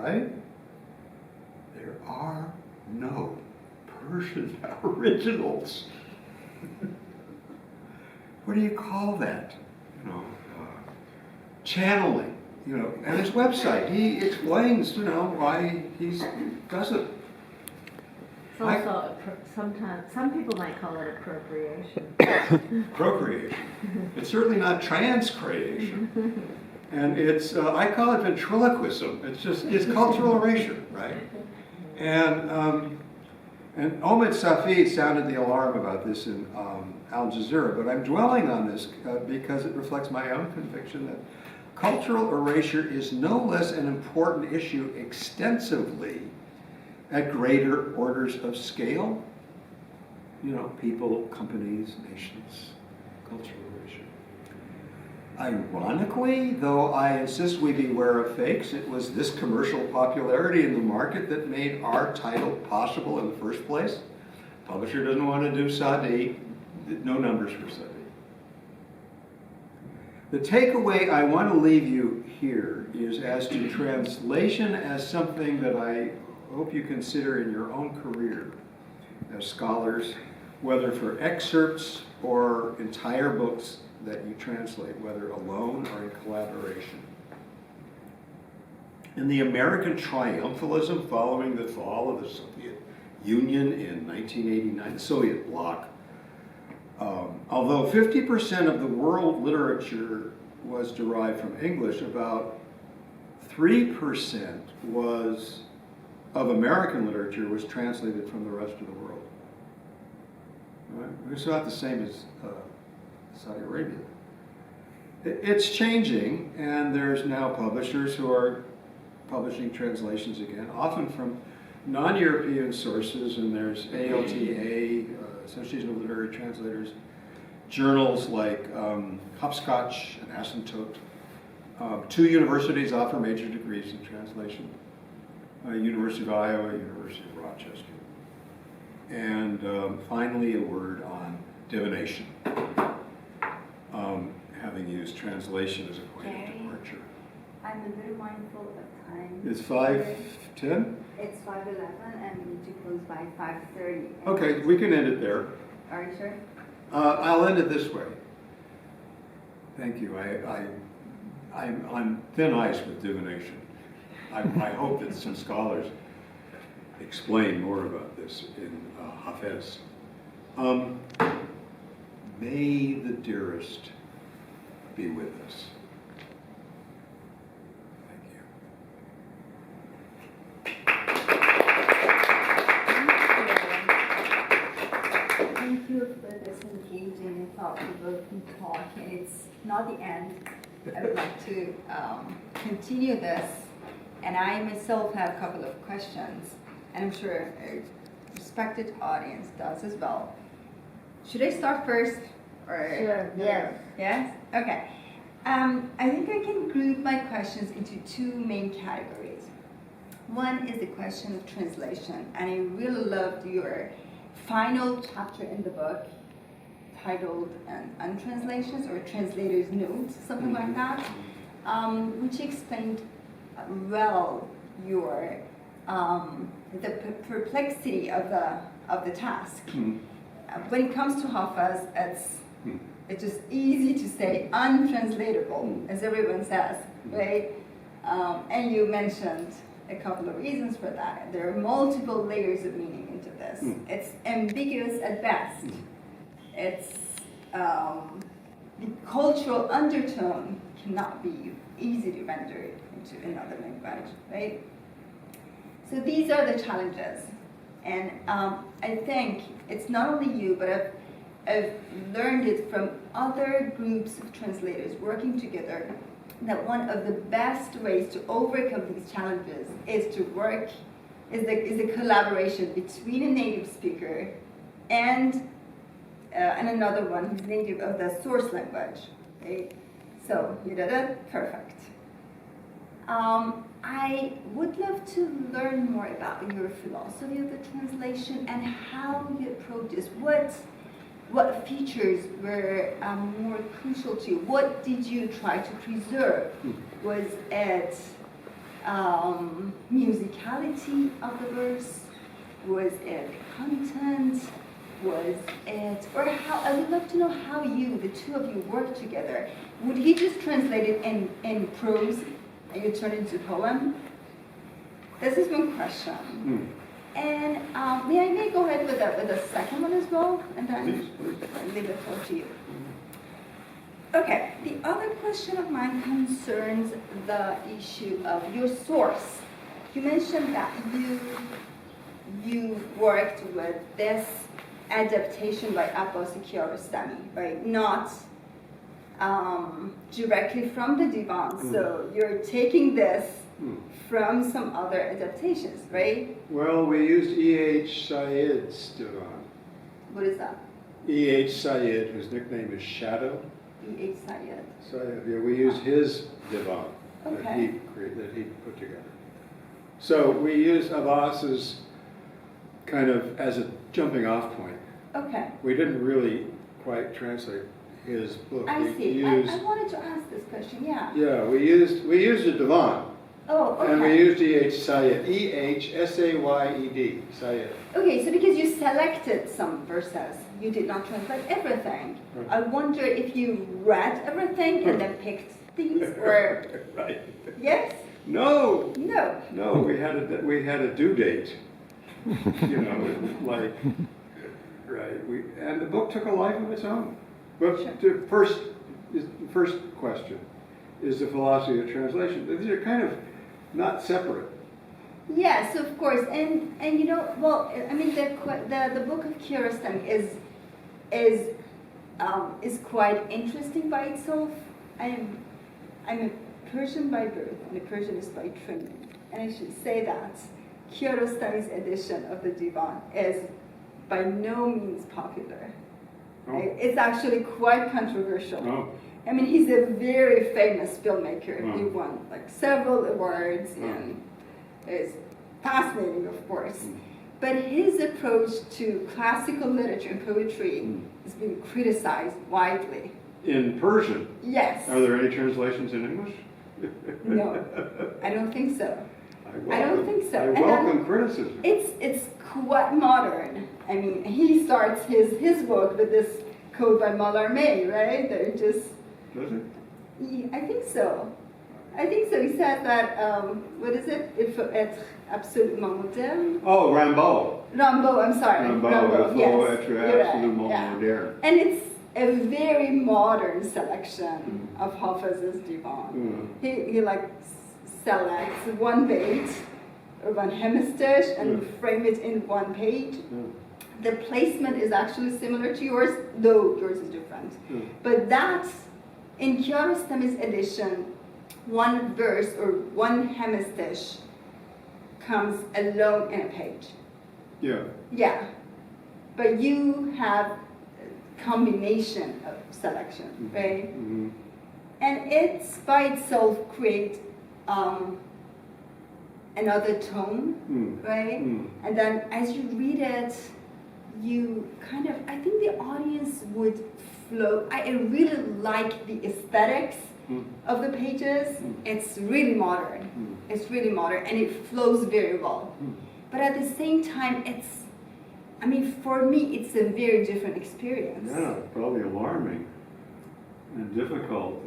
right? There are no Persian originals. What do you call that? Channeling, and his website, he explains, why he does it. It's also, sometimes, some people might call it appropriation. Procreation. It's certainly not transcreation. And it's, I call it ventriloquism. It's cultural erasure, right? And Omid Safi sounded the alarm about this in Al Jazeera, but I'm dwelling on this because it reflects my own conviction that cultural erasure is no less an important issue extensively at greater orders of scale. People, companies, nations, cultural erasure. Ironically, though I insist we beware of fakes, it was this commercial popularity in the market that made our title possible in the first place. Publisher doesn't want to do Sadi, no numbers for Sadi. The takeaway I want to leave you here is as to translation as something that I hope you consider in your own career as scholars, whether for excerpts or entire books that you translate, whether alone or in collaboration. In the American triumphalism following the fall of the Soviet Union in 1989, the Soviet bloc, although 50% of the world literature was derived from English, about 3% of American literature was translated from the rest of the world. Right? It's not the same as Saudi Arabia. It's changing, and there's now publishers who are publishing translations again, often from non-European sources, and there's ALTA, Association of Literary Translators, journals like Hopscotch and Asymptote. 2 universities offer major degrees in translation, University of Iowa, University of Rochester. And finally, a word on divination, having used translation as a point of departure. I'm a bit mindful of time. It's 5:10? It's 5:11 and we need to close by 5:30. Okay, we can end it there. Are you sure? I'll end it this way. Thank you. I'm on thin ice with divination. I hope that some scholars explain more about this in Hafez. May the dearest be with us. Thank you for this engaging and thought-provoking talk. And it's not the end. I would like to continue this. And I myself have a couple of questions. And I'm sure a respected audience does as well. Should I start first? Or Sure, yes. Yes? Okay. I think I can group my questions into 2 main categories. One is the question of translation, and I really loved your final chapter in the book titled Untranslations or Translator's Notes, something like that, which explained well your the perplexity of the task. When it comes to Hafez, it's just easy to say untranslatable, as everyone says, right? And you mentioned a couple of reasons for that. There are multiple layers of meaning into this. It's ambiguous at best. It's the cultural undertone cannot be easily rendered into another language, right? So these are the challenges. And I think it's not only you, but I've learned it from other groups of translators working together that one of the best ways to overcome these challenges is to work, is the collaboration between a native speaker and another one who's native of the source language. Okay? So you did it, perfect. I would love to learn more about your philosophy of the translation and how you approach this. What features were more crucial to you? What did you try to preserve? Was it musicality of the verse? Was it content? Was it, or how, I would love to know how you, the two of you, work together. Would he just translate it in prose and you turn it into poem? This is one question. And may I go ahead with the second one as well? And then I'll leave the floor to you. Okay, the other question of mine concerns the issue of your source. You mentioned that you worked with this adaptation by Abbasi Kiarostami, right? Not directly from the Divan. So you're taking this from some other adaptations, right? Well, we used E.H. Syed's Divan. What is that? E.H. Syed, whose nickname is Shadow. E.H. Syed. Syed, yeah, we used his Divan that Okay. he put together. So we used Abbas's kind of as a jumping off point. Okay. We didn't really quite translate his book. I We see. used- I wanted to ask this question, yeah. Yeah, we used a Divan. Oh, okay. And we used E.H. Syed, E-H-S-A-Y-E-D, Syed. Okay, so because you selected some verses, you did not translate everything. Right. I wonder if you read everything and then picked these, or Right. yes? No, No. no, we had a due date. You know, like, right. And the book took a life of its own. But the first question is the philosophy of translation. These are kind of not separate. Yes, of course, and you know, well, I mean, the book of Kiarostami is quite interesting by itself. I'm a Persian by birth and a Persianist by training, and I should say that Kiarostami's edition of the Divan is by no means popular. Oh. Right? It's actually quite controversial. Oh. I mean, he's a very famous filmmaker. Oh. He won like several awards, Oh. and it's fascinating, of course. But his approach to classical literature and poetry has been criticized widely. In Persian, Yes. are there any translations in English? No, I don't think so. I don't think so. I And welcome criticism. It's quite modern. I mean, he starts his book with this quote by Mallarmé, right? They're just, Does it? I think so. I think so. He said that, what is it? Il faut être absolument moderne. Oh, Rimbaud. Rimbaud, I'm sorry. Rimbaud, il yes. faut être You're right, absolument yeah. moderne. And it's a very modern selection of Hafez's Divan. He like selects one bait or one hemistish and frame it in one page. The placement is actually similar to yours, though yours is different. But that, in Kiarostami's edition, one verse or one hemistish comes alone in a page. Yeah. Yeah. But you have a combination of selection, right? Mm-hmm. And it's by itself create another tone, right? And then as you read it, you kind of, I think the audience would flow. I really like the aesthetics of the pages. It's really modern. It's really modern and it flows very well. But at the same time, it's, I mean, for me, it's a very different experience. Yeah, probably alarming and difficult.